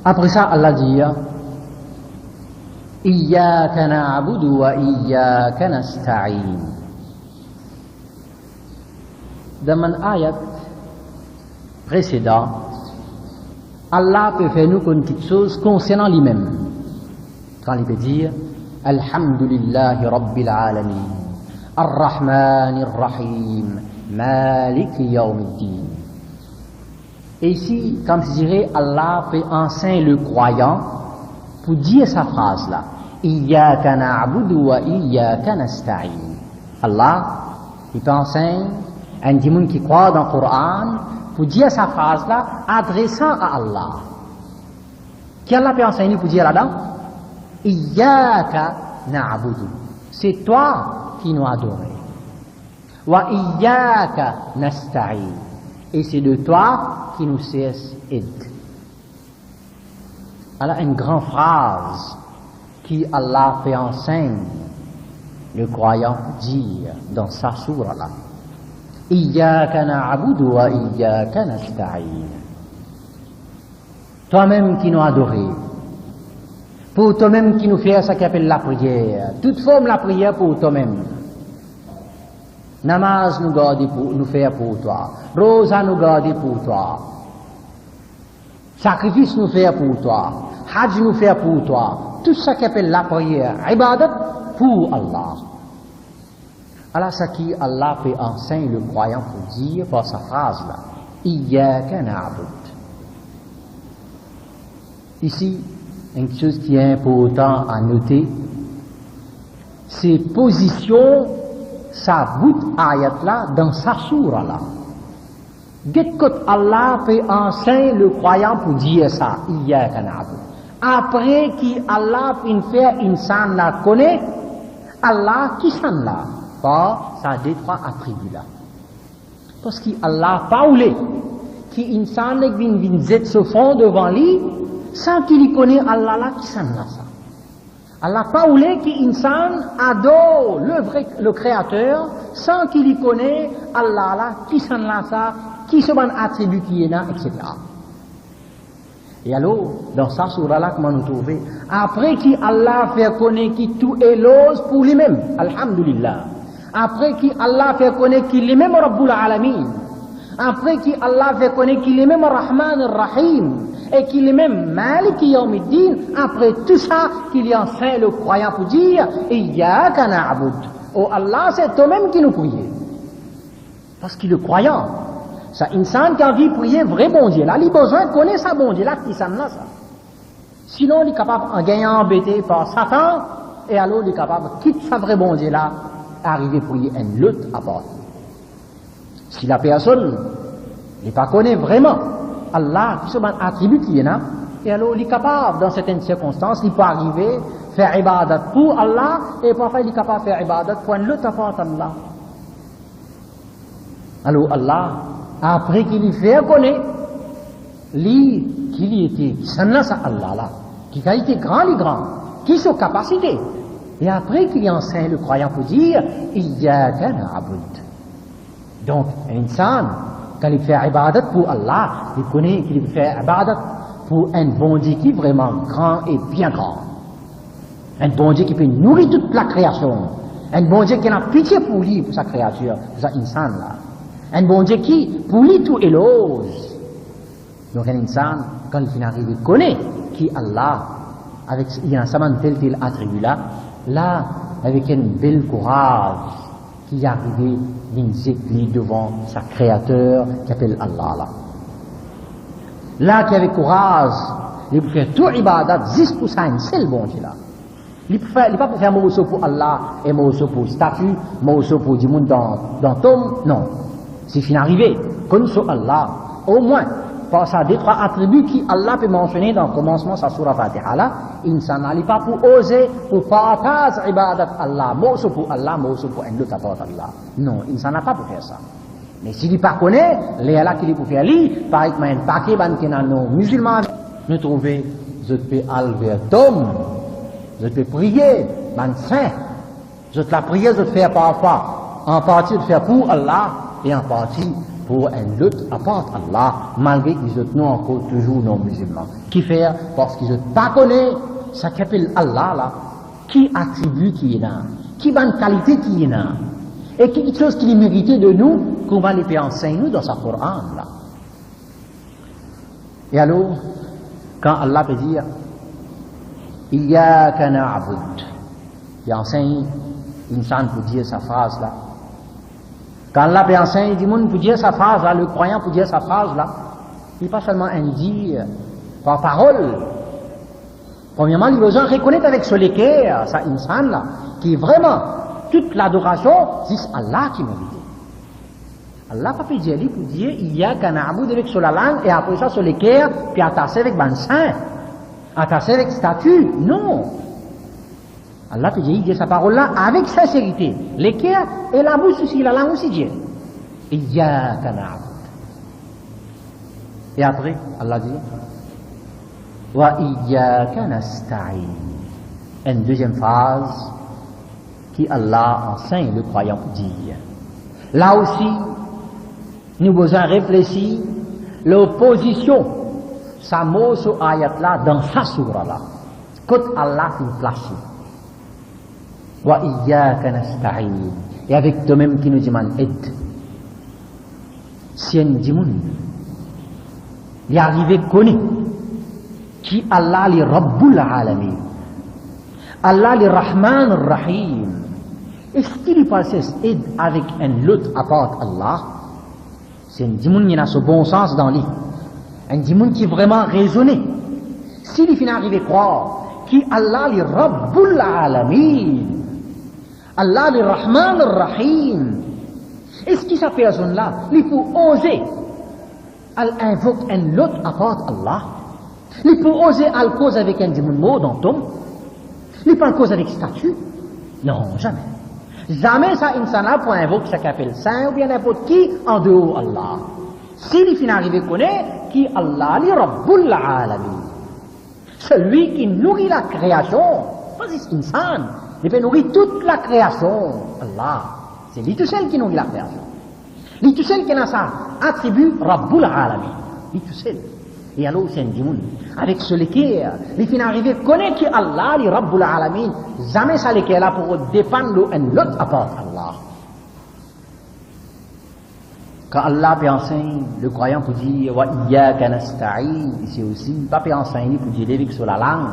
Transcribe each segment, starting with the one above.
Après ça, Allah dit Iyyaka na'budu wa iyyaka nasta'in. Dans mon ayat précédent, Allah peut faire nous une petite chose concernant lui-même. Quand il peut dire Alhamdulillahi Rabbil Alamin, Ar-Rahman Ar-Rahim, Malik Yawmiddin. Et ici, comme je dirais, Allah peut enseigner le croyant pour dire sa phrase-là. Iyyaka na'budu wa iyyaka nasta'in. Allah, il peut enseigner un démon qui croit dans le Coran pour dire sa phrase-là, adressant à Allah. Qui Allah peut enseigner pour dire là-dedans? Iyyaka na'budu. C'est toi qui nous adores. Wa iyyaka nasta'in. Et c'est de toi qui nous cesse aide. Alors une grande phrase qui Allah fait enseigner le croyant dire dans sa sourate là. Iyyaka na'budu wa iyyaka nasta'in. Toi-même qui nous adoré, pour toi-même qui nous fait ce qu'on appelle la prière, toute forme la prière pour toi-même. Namaz nous garder pour nous faire pour toi, rosa nous garder pour toi, sacrifice nous faire pour toi, hajj nous faire pour toi, tout ce qu'on appelle la prière, ibadat pour Allah. Alors ce qui Allah fait enseigner le croyant pour dire par sa phrase là, Iyyaka na'bud. Ici, une chose qui est importante à noter, c'est position sa bout ayat là dans sa sourate là. Qu'est-ce que Allah fait enseigner le croyant pour dire ça, Iyyaka na'bud. Après qu'Allah fin faire insan la connaît, Allah qui s'en là par sa deux trois attributs là. Parce qu'Allah pas voulu qu'insan vin se fond devant lui sans qu'il connaît Allah là qui s'en là ça. Allah pas voulu qu'insan adore le créateur sans qu'il connaît Allah là qui s'en là ça, qui se ban attribut qui est là, etc. Et alors, dans sa sourate là, comment nous trouver? Après qu'Allah fait connaître qui tout est l'ose pour lui-même, alhamdulillah. Après qu'Allah fait connaître qu'il est même Rabbul Alamin. Après qu'Allah fait connaître qu'il est même Rahman Ar-Rahim. Et qu'il est même Malik Yawmiddin. Après tout ça, qu'il y enseigne le croyant pour dire, Iyyaka na'bud. Oh Allah, c'est toi-même qui nous prie. Parce qu'il est croyant. Ça, insan qui a envie de prier vrai bon Dieu, là, il a besoin de connaître sa bon Dieu, là, qui s'en là, ça. Sinon, il est capable, en gagnant embêté par Satan, et alors, il est capable, quitte sa vrai bon Dieu, là, arriver à prier une lutte à part. Si la personne, il pas connaît vraiment Allah, qui se met attribut qui est là, et alors, il est capable, dans certaines circonstances, il peut arriver, faire ibadat pour Allah, et parfois, il est capable de faire ibadat pour une lutte à part Allah. Alors, Allah, après qu'il fait connaître lui qu'il était qui s'en là ça Allah là qui a été grand qui sont capacités et après qu'il enseigne le croyant pour dire Iyyaka na'bud. Donc un insan quand il fait ibadat pour Allah il connaît qu'il fait ibadat pour un bon Dieu qui est vraiment grand et bien grand, un bon Dieu qui peut nourrir toute la création, un bon Dieu qui a pitié pour lui, pour sa créature, pour sa insan là. Un bon Dieu qui, pour lui, tout éloge. Donc, un insan, quand il arrive, il connaît qui Allah, avec, il y a un saman tel attribut là, avec un bel courage, qui est arrivé, il devant sa créateur, qui appelle Allah là. Qui avec courage, il peut faire tout ibadat, juste pour ça, un seul bon Dieu là. Il n'est pas pour faire morceau pour Allah, et morceau pour statut, morceau pour du monde dans tombe, non. C'est fin arrivé, comme sur Allah, au moins, par sa deux trois attributs qui Allah peut mentionner dans le commencement de sa sourate Fatiha là, il s'en allait pas pour oser, pour partager ibadat Allah, morceau pour Allah, morceau pour un autre à part Allah. Non, il s'en a pas pour faire ça. Mais s'il n'est pas connaît, les Allah qu'il est pour faire lui, par exemple, un paquet qui n'a nos musulmans, nous trouver, je peux aller vers Tom, je peux prier, man saint, je te la prière, je te faire parfois, en partie de faire pour Allah, et en partie pour un lutte apporte Allah, malgré qu'ils sont encore toujours non musulmans. Qui fait? Parce qu'ils ne pas connaissent ce qu'appelle Allah là, qui attribue qui est là, qui bonne qualité qui est là, et quelque chose qui est mérité de nous, qu'on va les enseigner nous dans sa Coran là. Et alors, quand Allah peut dire, Iyyaka na'bud, il enseigne l'insan pour dire sa phrase là. Quand Allah peut enseigner du monde pour dire sa phrase là, le croyant pour dire sa phrase là, il n'est pas seulement un dire par parole. Premièrement, il a besoin de reconnaître avec ce l'équerre, ça insan là, qui est vraiment toute l'adoration, c'est Allah qui mérite. Allah pas peut dire pour dire Iyyaka na'bud avec sur la langue et après ça sur l'équerre, puis attaché avec ban saint, attaché avec statut. Non. Allah peut dire, il dit sa parole là avec sincérité. L'équerre et la bouche aussi, la langue aussi dit Iyyaka na'bud. Et après, Allah dit Wa iyyaka nasta'in. Une deuxième phrase qui Allah enseigne le croyant pour dire. Là aussi, nous devons réfléchir l'opposition, sa mot sur ayat là dans sa surah là. Quand Allah fait placer. Wa iyyaka nasta'in. Et avec toi-même qui nous demande aide. Si un dimoun, il est arrivé connu qui Allah li Rabbul Alamin. Allah li Rahman Rahim. Est-ce qu'il passe aide avec un autre à part Allah? C'est un dimoun qui a ce bon sens dans lui. Un dimoun qui est vraiment raisonné. S'il finit arrivé croire qui Allah li Rabbul Alamin. Allah li Rahman Rahim. Est-ce que cette personne-là, il peut oser, elle invoque un autre à part Allah? Il peut oser à cause avec un démon mot dans ton? Il peut cause avec statut? Non, jamais. Jamais ça, insana pour invoquer ce qu'appelle saint ou bien n'importe qui en dehors Allah. S'il finit arrivé connaît qui Allah li Rabbul Alamin. Celui qui nourrit la création, pas insan, il peut nourrir toute la création. Allah. C'est lui tout seul qui nourrit la création. Lui tout seul qui a ça attribut Rabbul Alamin. Lui tout seul. Et alors c'est un dimoun. Avec ce l'équerre, il finit arrivé connaître qui Allah, li Rabbul Alamin. Jamais ça l'équerre là pour dépendre un autre à part Allah. Quand Allah peut enseigner, le croyant peut dire Wa iyyaka nasta'in, ici aussi, pas peut enseigner pour dire avec sur la langue.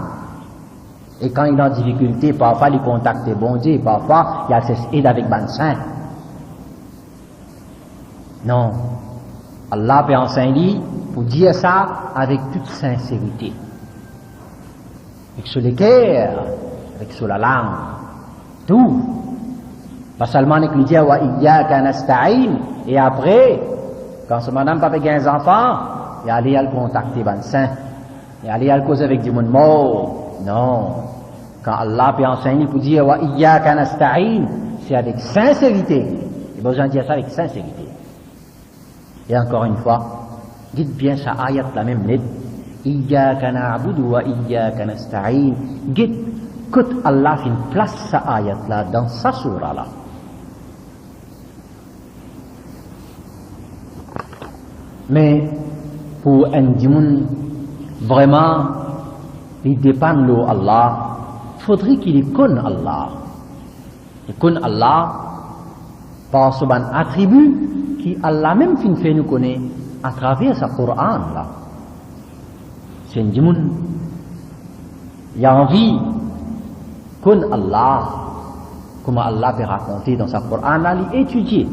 Et quand il est en difficulté, parfois il contacte bon Dieu, parfois il a ses aides avec ban saint. Non. Allah peut enseigner pour dire ça avec toute sincérité. Avec sur l'équerre, avec sur la langue. Tout. Pas seulement avec lui dire Wa iyyaka nasta'in, et après, quand ce madame pas fait un enfant, il allait le contacter ban saint. Il allait le causer avec du monde mort. Non. Quand Allah peut enseigner pour dire Wa iyyaka nasta'in, c'est avec sincérité. Il a besoin de dire ça avec sincérité. Et encore une fois, dites bien ça ayat la même lettre. Iyyaka na'budu wa iyyaka nasta'in. Dites que Allah fait une place sa ayat là dans sa surah là. Mais pour un dimoun, vraiment, il dépend de Allah. Faudrait qu'il connaisse Allah. Il connaisse Allah par ce bon attribut qui Allah même fait nous connaître à travers sa Coran là. C'est un dimoun. Il a envie connaisse Allah, comme Allah peut raconter dans sa Coran là, l'étudier.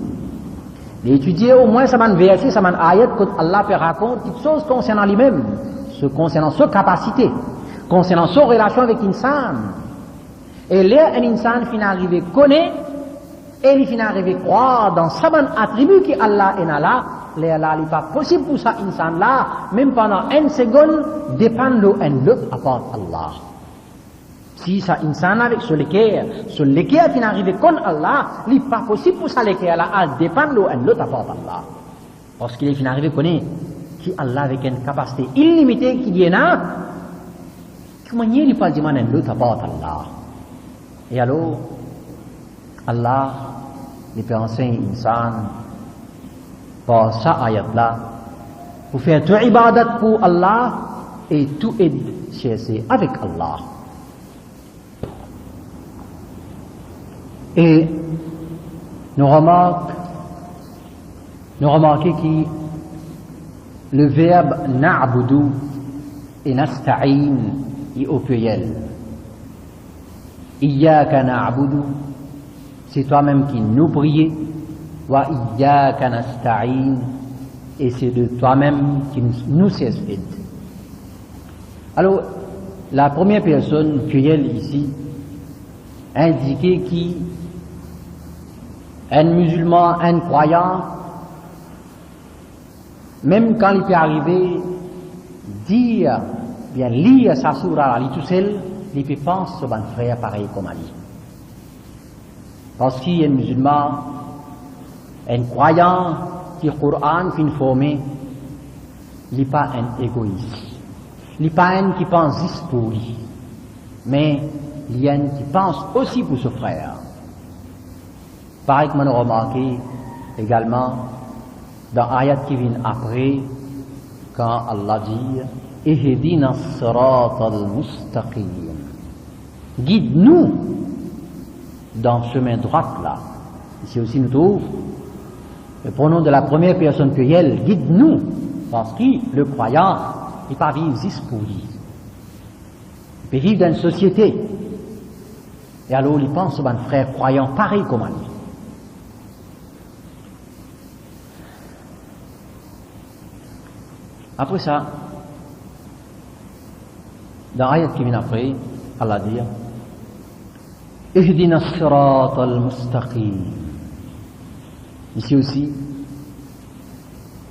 L'étudier au moins ça m'a verset, ça m'a ayat que Allah peut raconter quelque chose concernant lui-même, concernant sa capacité, concernant sa relation avec l'insan. Et là, un insan finit arrivé connaître, et il finit arrivé croire dans sa bonne attribut qui Allah est là, là, il n'est pas possible pour ça insan là, même pendant une seconde, dépendre d'un autre à part Allah. Si ça insan avec sur l'équerre finit arrivé contre Allah, il n'est pas possible pour ça l'équerre là, à dépendre d'un autre à part Allah. Parce qu'il finit arrivé connaître qui Allah avec une capacité illimitée qui est là, comment il n'est pas demander un autre à part Allah. Et alors, Allah, il peut enseigner l'insan par sa ayat là, pour faire tout ibadat pour Allah et tout aide chercher avec Allah. Et nous remarquons que le verbe na'budu et nasta'in est au pluriel. Iyyaka na'budu, c'est toi-même qui nous prie, wa iyyaka nasta'in, et c'est de toi-même qui nous sert aide. Alors, la première personne plurielle ici indiquait qu'un musulman, un croyant, même quand il peut arriver dire, bien lire sa sourate à lui tout seul, il peut penser sur un frère pareil comme lui. Parce qu'il y a un musulman, un croyant qui le Coran fin formé, il n'est pas un égoïste. Il n'est pas un qui pense juste pour lui, mais il y a un qui pense aussi pour ce frère. Pareil que nous avons remarqué également dans l'ayat qui vient après, quand Allah dit Ihdina as-sirata al-mustaqim, guide-nous dans ce chemin droit là. Ici aussi nous trouvons le pronom de la première personne plurielle, guide-nous, parce que le croyant il ne peut pas vivre juste pour lui. Il peut vivre dans une société. Et alors il pense à un frère croyant pareil comme lui. Après ça, dans l'ayat qui vient après, Allah dit Ihdina as-sirata al-mustaqim. Ici aussi,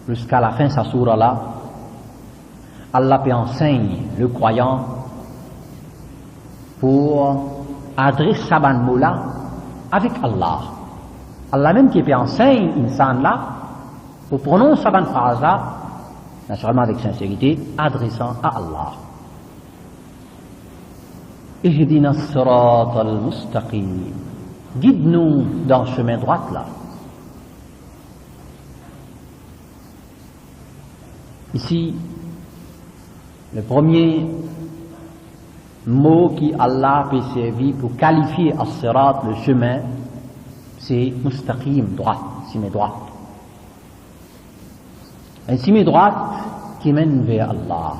jusqu'à la fin de sa sourate là, Allah peut enseigner le croyant pour adresser sa ban là avec Allah. Allah même qui peut enseigner l'insan là pour prononcer sa ban phrase là, naturellement avec sincérité, adressant à Allah. Ihdina as-sirata al-mustaqim. Guide-nous dans le chemin droit là. Ici, le premier mot qui Allah peut servir pour qualifier as-sirat, le chemin, c'est mustaqim, droite, cime droite. Un cime droite qui mène vers Allah.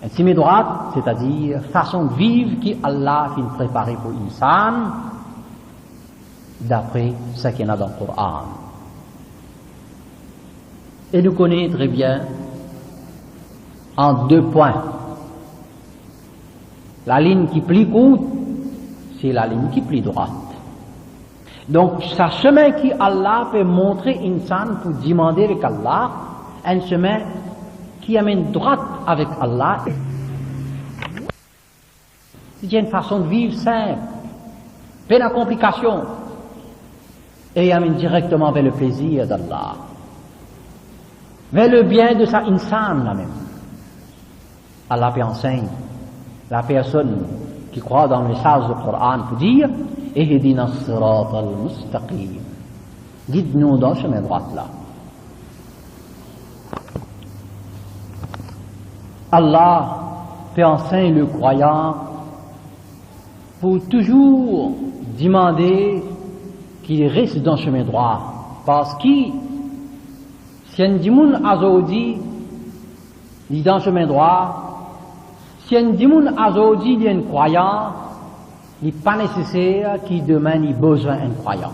Un cime droite, c'est-à-dire façon de vivre qui Allah a préparé pour l'insan, d'après ce qu'il y a dans le Coran. Et nous connaissons très bien en deux points. La ligne qui plie courte, c'est la ligne qui plie droite. Donc, ce chemin qui Allah peut montrer insan pour demander avec Allah, un chemin qui amène droite avec Allah. C'est une façon de vivre simple, pas de complication, et amène directement vers le plaisir d'Allah, vers le bien de sa insan là même. Allah peut enseigner la personne qui croit dans le message du Coran pour dire Ihdina as-sirata al-mustaqim. Guide-nous dans le chemin droit là. Allah peut enseigner le croyant pour toujours demander qu'il reste dans le chemin droit. Parce que si un dimoun azodi est dans le chemin droit, si un dimoun azodi est un croyant, il n'est pas nécessaire qu'il demande il besoin d'un croyant.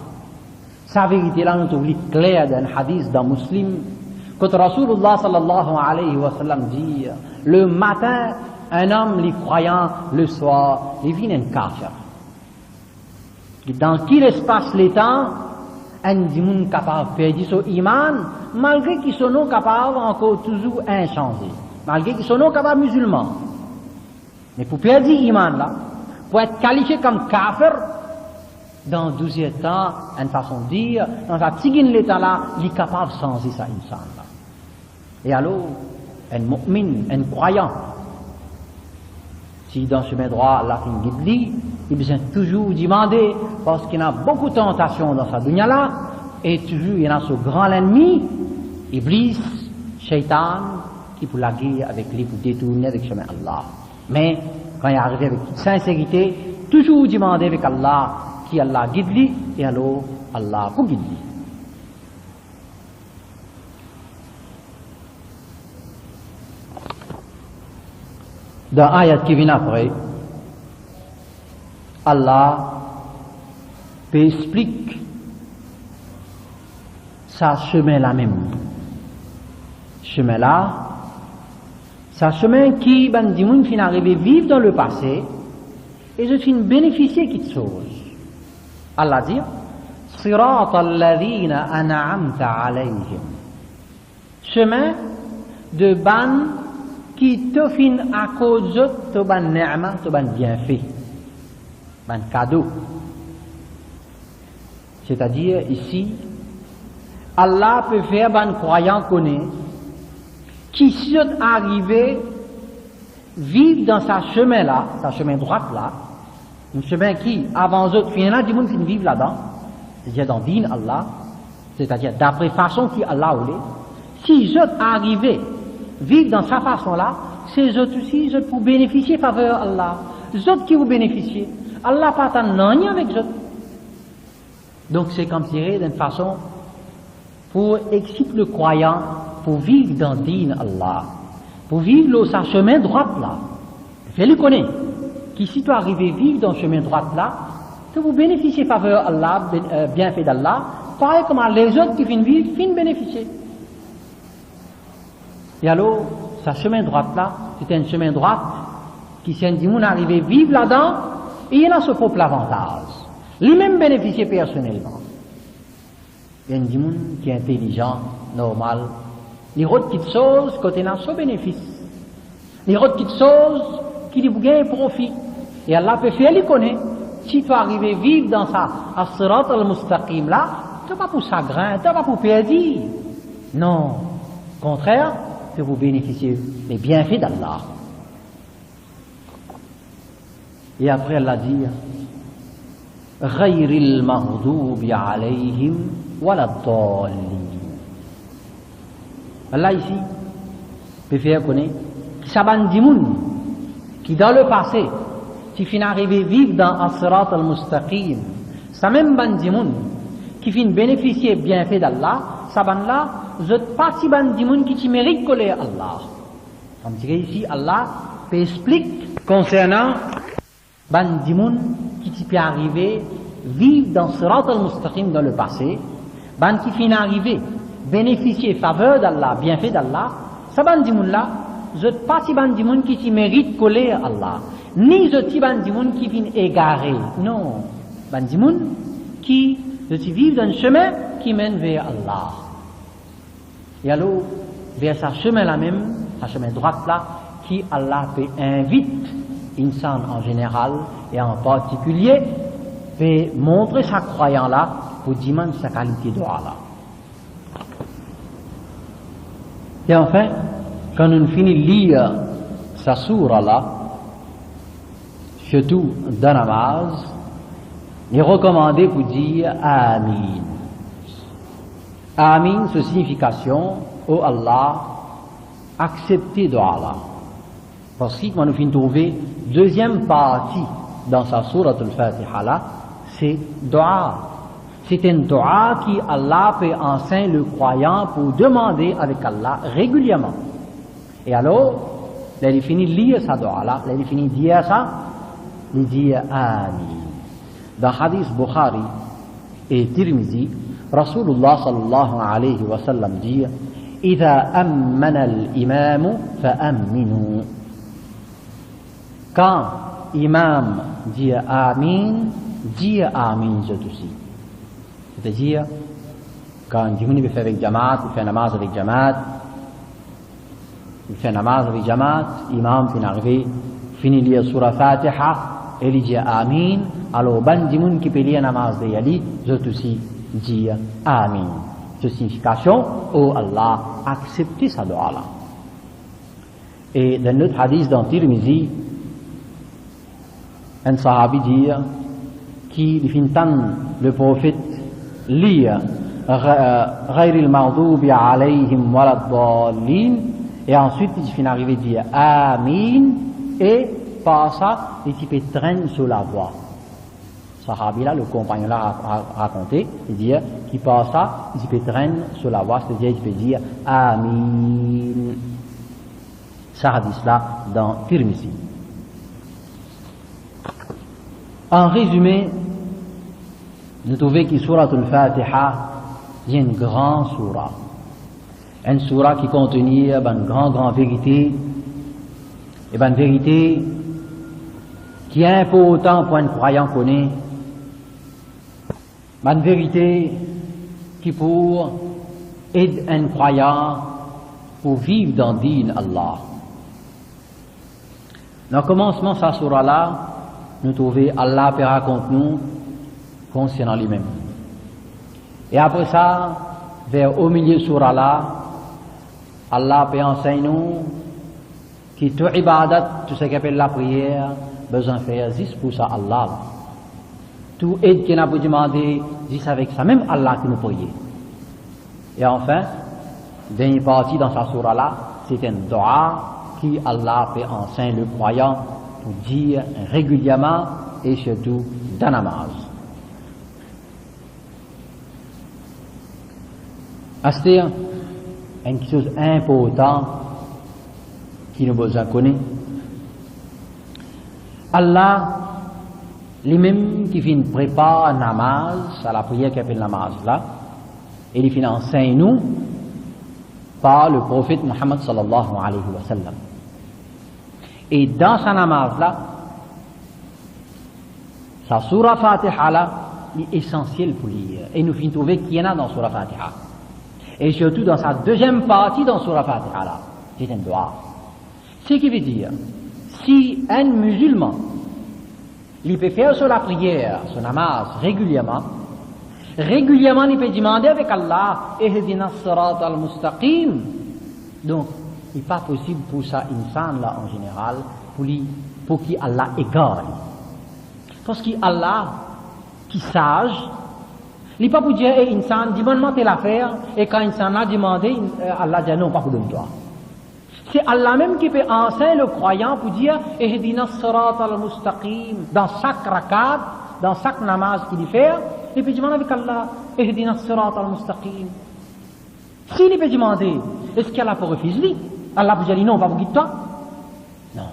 Sa vérité là, nous trouvons clair dans un hadith dans Muslim, quand Rasulullah sallallahu alayhi wa sallam dit, le matin, un homme est croyant, le soir, il vient un kafir. Dans quel espace les temps, un dimoun capable de perdre son iman, malgré qu'ils sont capables encore toujours inchangés, malgré qu'ils sont capables musulmans. Mais pour perdre l'iman là, pour être qualifié comme kafir, dans 12 temps, une façon de dire, dans sa petite l'état là, il est capable de changer sa insan là. Et alors, un mu'min, un croyant, si dans ce chemin droit, Allah fait guide, il besoin toujours demander, parce qu'il y a beaucoup de tentations dans sa dunya là, Et toujours, il y en a ce grand ennemi, Iblis, Shaitan, qui pour la guerre avec lui, pour détourner avec le chemin Allah. Mais, quand il est arrivé avec toute sincérité, toujours demander avec Allah, qui Allah guide lui, et alors Allah pour guide lui. Dans l'ayat qui vient après, Allah explique sa chemin là même. Chemin là, sa chemin qui, ben, dit moun fin arrivé vivre dans le passé, et je fin bénéficier quelque chose. Allah dit, Sirat alladhina an'amta alayhim. Chemin de ban qui te fin à cause de ban ni'ma, de ban bienfait, ban cadeau. C'est-à-dire ici, Allah peut faire ban croyant connaît qui sont arrivés vivre dans sa chemin là, sa chemin droite là, un chemin qui, avant eux, il y en a du monde qui vivent là-dedans, c'est-à-dire dans din Allah, c'est-à-dire d'après façon qui Allah voulait. Si eux arrivés vivre dans sa façon là, c'est eux aussi, eux pour bénéficier faveur Allah. Eux qui vous bénéficient. Allah pas rien avec eux. Donc c'est comme si d'une façon pour exciter le croyant pour vivre dans din Allah, pour vivre sa chemin droite là. Fais-le connaître. Qui si tu arrives à vivre dans le chemin droite là, que vous bénéficiez faveur Allah, bienfait d'Allah, pareil comme les autres qui viennent vivre, viennent bénéficier. Et alors, sa chemin droite là, c'est un chemin droite qui si un dimoun arrivé vivre là-dedans, et il a ce propre avantage. Lui-même bénéficier personnellement. Il y a un dimoun qui est intelligent, normal. Il y a autre petite chose côté n'a ce bénéfice. Il y a autre petite chose qui lui gagne profit. Et Allah peut faire, il connaît. Si tu arrives à vivre dans sa as-sirat al-mustaqim là, tu n'as pas pour chagrin, tu n'as pas pour perdre. Non. Au contraire, que vous bénéficiez des bienfaits d'Allah. Et après, elle a dit غَيْرِ الْمَغْضُوبِ عَلَيْهِمْ وَلَا الضَّالِّينَ. Allah ici peut faire connaître qui s'abandonne du monde, qui dans le passé, qui finit arrivé vivre dans as-sirat al-mustaqim, ça même ban du monde, qui finit bénéficier bienfaits d'Allah, ça ban là, je ne pas si ban du monde qui mérite coller Allah. Comme dirait ici, Allah peut expliquer concernant ban du monde qui peut arriver vivre dans sirat al-mustaqim dans le passé, ban qui finit arrivé bénéficier faveur d'Allah, bienfait d'Allah, ça ban du monde là, je ne pas si ban du monde qui mérite coller Allah, ni je ne ban du monde qui finit égaré, non, ban du monde qui vivent dans un chemin qui mène vers Allah. Et alors, vers ce chemin-là même, ce chemin droit-là, qui Allah peut inviter insan en général et en particulier, peut montrer sa croyant-là pour demander sa qualité de Allah. Et enfin, quand on finit de lire sa sourate-là, surtout dans la namaz, il est recommandé pour dire Amin. Amin, c'est signification, oh Allah, accepter de Allah. Parce que quand nous finissons de trouver deuxième partie dans sa sourate al-Fatiha là, c'est dua. C'est un dua qui Allah peut enseigner le croyant pour demander avec Allah régulièrement. Et alors, il finit de lire sa dua là, il finit de dire ça, il dit Amin. Dans Hadith Bukhari et Tirmizi, Rasulullah sallallahu alayhi wa sallam dit إذا أمن الإمام فأمنوا. Quand imam dit Amin, dit Amin aussi. C'est-à-dire, quand il fait avec Jamaat, il fait namaz avec Jamaat, il fait namaz avec Jamaat, imam finit arrivé, finit lire surah Fatiha, et il dit Amin, alors ban dimoun qui peut lire namaz de Yali, je aussi dit Amin. De signification, oh Allah, acceptez sa dua là. Et dans notre hadith dans Tirmizi, un sahabi dit qu'il finit le prophète lire Ghayril maghdubi alayhim waladdallin, et ensuite il finit arrivé de dire Amin, et par ça, il type traîne sur la voie. Sahabi là, le compagnon là a raconté, il dit qu'il par ça, il type traîne sur la voie, c'est-à-dire il peut dire Amin. Ça hadith là dans Tirmizi. En résumé, nous trouvons que Surat al-Fatiha est une grande surah. Une surah qui contient une grande vérité, et une vérité qui est importante pour un croyant connaît, une vérité qui pour aider un croyant pour vivre dans le din Allah. Dans le commencement de cette surah là, nous trouvons Allah peut raconter nous concernant lui-même. Et après ça, vers au milieu de surah là, Allah peut enseigner nous que tout ibadat, tout ce qu'on appelle la prière, besoin de faire juste pour ça Allah. Tout aide qu'on a pu demander, juste avec ça même Allah qui nous prie. Et enfin, dernière partie dans sa surah là, c'est un dua qui Allah peut enseigner le croyant pour dire régulièrement et surtout dans la namaz. C'est une chose importante qui nous besoin connaître. Allah, lui-même qui vient préparer un namaz, à la prière qui appelle namaz là, et il vient enseigner nous par le prophète Muhammad sallallahu alayhi wa sallam. Et dans sa namaz là, sa surah Fatiha là, est essentielle pour lire. Et nous finissons trouver qu'il y en a dans surah Fatiha. Et surtout dans sa deuxième partie dans surah Fatiha là, c'est un dua. Ce qui veut dire, si un musulman, il peut faire sur la prière, son namaz régulièrement, il peut demander avec Allah, Ihdina as-sirat al-mustaqim. Donc, il n'est pas possible pour ça insan là en général, pour qui Allah égare. Parce qu'Allah, qui sage, il n'est pas pour dire, insan, demande-moi telle affaire, et quand insan a demandé, Allah dit non, pas pour donner toi. C'est Allah même qui peut enseigner le croyant pour dire Ihdina as-sirat al-mustaqim. Dans chaque rakat, dans chaque namaz qu'il fait, il peut demander avec Allah Ihdina as-sirat al-mustaqim. S'il peut demander, est-ce qu'Allah peut refuser? Allah peut dire non, pas pour guider toi. Non,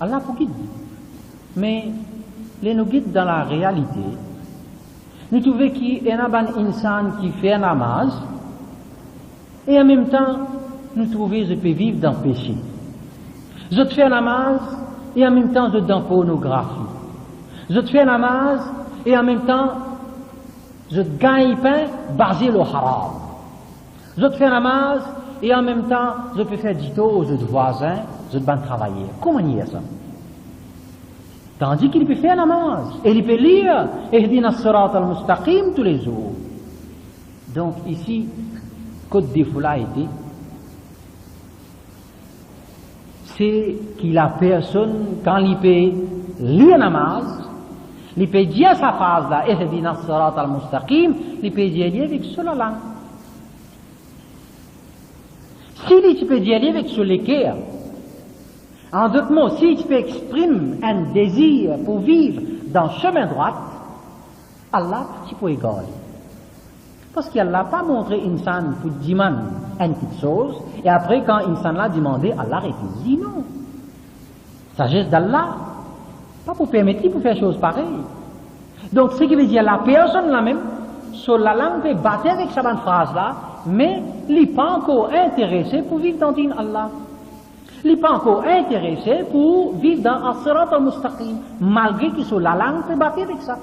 Allah peut guider. Mais les nous guide dans la réalité. Nous trouvons qu'il y a un insan qui fait un namaz et en même temps nous trouvons que je peux vivre dans le péché. Je te fais un namaz et en même temps je dans la pornographie. Je te fais un namaz et en même temps je gagne pain basé le haram. Je te fais un namaz et en même temps je peux faire dito aux autres voisins, je te travailler. Comment y est ça? Tandis qu'il peut faire un namaz et il peut lire Ihdina as-sirat al-mustaqim tous les jours. Donc ici, côté défaut là été, c'est qu'il a personne, quand il peut lire namaz, il peut dire sa phrase là, Ihdina as-sirat al-mustaqim, il peut dire avec cela langue. S'il peut dire avec sur les cœurs, en d'autres mots, si tu peux exprimer un désir pour vivre dans le chemin droit, Allah, tu peux égaler. Parce qu'Allah n'a pas montré insan pour demander une petite chose, et après, quand insan l'a demandé, Allah refuse. Non. Sagesse d'Allah, pas pour permettre pour faire chose pareille. Donc, ce qui veut dire, la personne là même, sur la langue peut battre avec cette phrase là, mais il n'est pas encore intéressé pour vivre dans le din Allah. Il n'est pas encore intéressé pour vivre dans as-sirat al-mustaqim, malgré que sur la langue peut battre avec ça.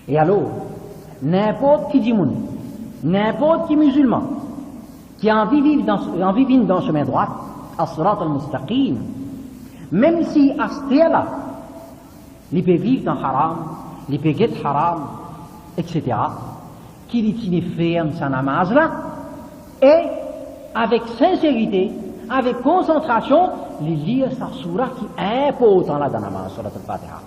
Et alors, n'importe qui dit moun, n'importe qui musulman, qui a envie de vivre dans le chemin droit, as-sirat al-mustaqim, même si à ce là, il peut vivre dans haram, il peut get haram, etc., qu'il est ferme sa namaz là, et avec sincérité, avec concentration, il lit sa surah qui est important là dans la namaz, surat al-Fatiha.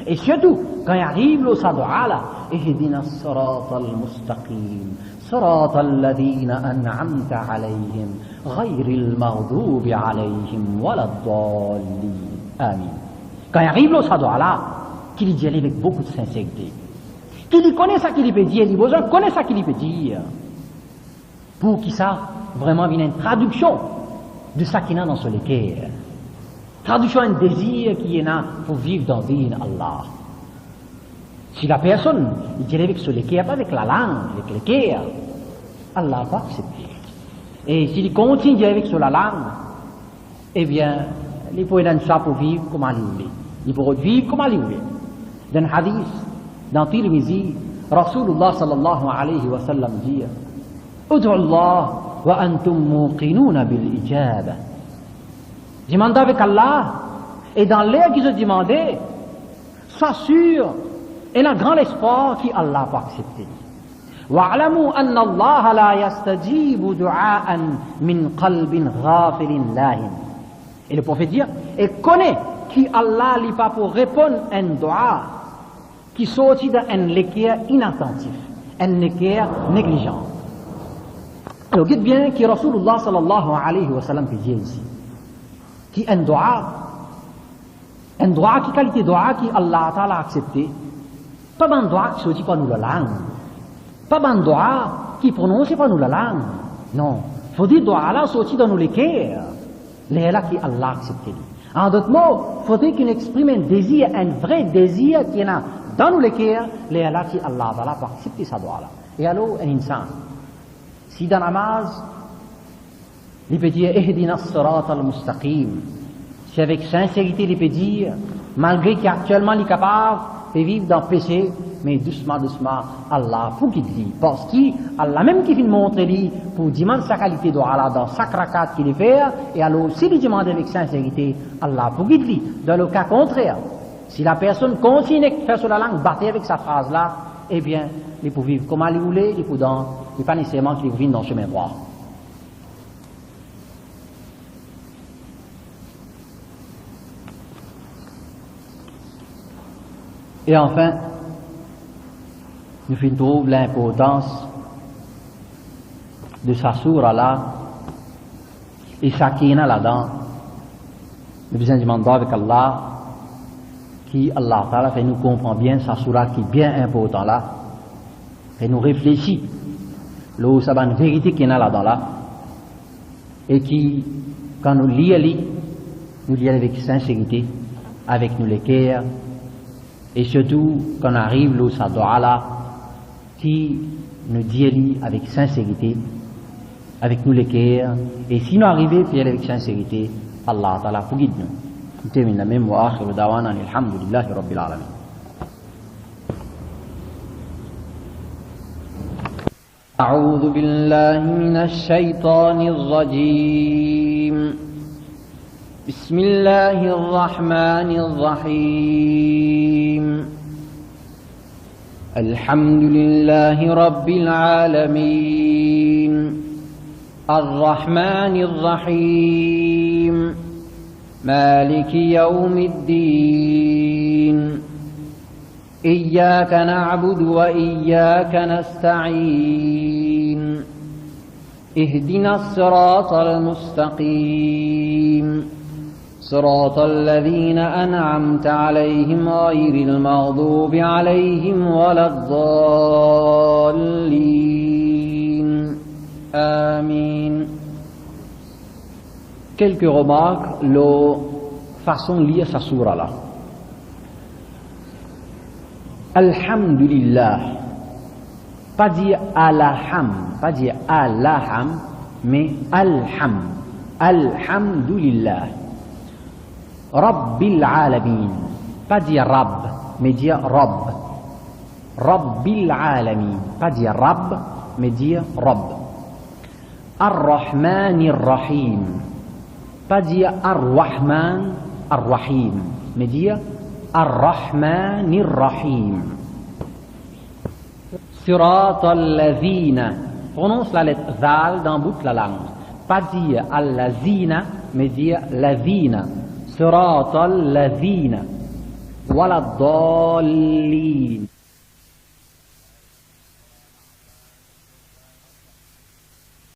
Et surtout, quand il arrive le sadoua là, Ihdina as-sirata al-mustaqim, sirata alladhina an'amta alayhim, ghayril maghdubi alayhim waladdallin. Amin. Quand il arrive le sadoua là, qu'il dit avec beaucoup de sincérité, qu'il connaît ça qu'il peut dire, il besoin connaît ça qu'il peut dire, pour qu'il ça vraiment vienne une traduction de ça qu'il a dans son cœur. Traduction un désir qui est là pour vivre dans din Allah. Si la personne il dirait avec le cœur, pas avec la langue, avec le cœur, Allah va accepter. Et s'il continue avec la langue, eh bien, il peut donner ça pour vivre comme il voulait. Il peut vivre comme il voulait. Dans un hadith, dans Tirmizi, Rasulullah sallallahu alayhi wa sallam dit Ud'u Allah wa antum muqinuna bil ijaba. Demandez avec Allah, et dans l'air qu'ils ont demandé, sois sûr, et un grand espoir qu'Allah va accepter. وَاعْلَمُوا أَنَّ اللَّهَ لَا يَسْتَجِيبُ دُعَاءً مِنْ قَلْبٍ غَافِلٍ لَاهٍ. Et le prophète dit, et connais qu'Allah n'est pas pour répondre à un dua qui sortit d'un équerre inattentif, un équerre négligent. Alors, dites bien que Rasulullah sallallahu alayhi wa sallam dit ici, qui un dua qui qualité dua qui Allah Ta'ala a accepté, pas un dua qui sortit pas nous la langue, pas un dua qui prononce pas nous la langue, non, faut dire dua là sortit dans nous les cœurs, les là qui Allah a accepté. En d'autres mots, faut dire qu'il exprime un désir, un vrai désir qui est là dans nous les cœurs, les là qui Allah Ta'ala va accepter sa dua là. Et alors un insan, si dans la namaz il peut dire Ihdina as-sirata al-mustaqim. Si avec sincérité il peut dire, malgré qu'actuellement il est capable de vivre dans le péché, mais doucement, doucement, Allah pour qu'il dit. Parce qu'Allah même qui vient montrer lui pour demander sa qualité de Allah dans chaque rakat qu'il fait, et alors s'il demande avec sincérité, Allah pour qu'il dit. Dans le cas contraire, si la personne continue à faire sur la langue, battre avec sa phrase là, eh bien, il peut vivre comme il voulait, il peut dans, il pas nécessairement qu'il vive dans le chemin droit. Et enfin, nous trouvons l'importance de sa sourate là, et ça qui est là-dedans. Nous besoin de demander avec Allah, qui Allah Ta'ala fait nous comprendre bien sa sourate qui est bien important là, fait nous réfléchir, là ça va une vérité qui est là-dedans là, et qui, quand nous lisons, nous lisons avec sincérité, avec nous les cœurs, et surtout, quand on arrive là, ça doit là, qui nous dit avec sincérité, avec nous les cœurs, et si nous arrivons à avec sincérité, Allah Ta'ala pour guide nous. Nous terminons même, wa akhiru dawana, alhamdulillahi rabbil alamin. أعوذ بالله من الشيطان الرجيم بسم الله الرحمن الرحيم الحمد لله رب العالمين الرحمن الرحيم مالك يوم الدين إياك نعبد وإياك نستعين اهدنا الصراط المستقيم صراط الذين أنعمت عليهم غير المغضوب عليهم ولا الضالين آمين. Quelques remarques, la façon de lire sa sourate là. Alhamdulillah, pas dire alaham, pas dire alaham, mais alham. Alhamdulillah. Rabbil alamin, pas dire rab, mais dire rab. Rabbil alamin, pas dire rab, mais dire rab. Ar-Rahmanir Rahim, pas dire Ar-Rahman, Ar-Rahim, mais dire Ar-Rahmanir Rahim. Siratal Lazina, prononce la lettre Zal dans le bout de la langue. Pas dire Al-Lazina, mais dire Lazina. Siratal Lazina. ولا الضالين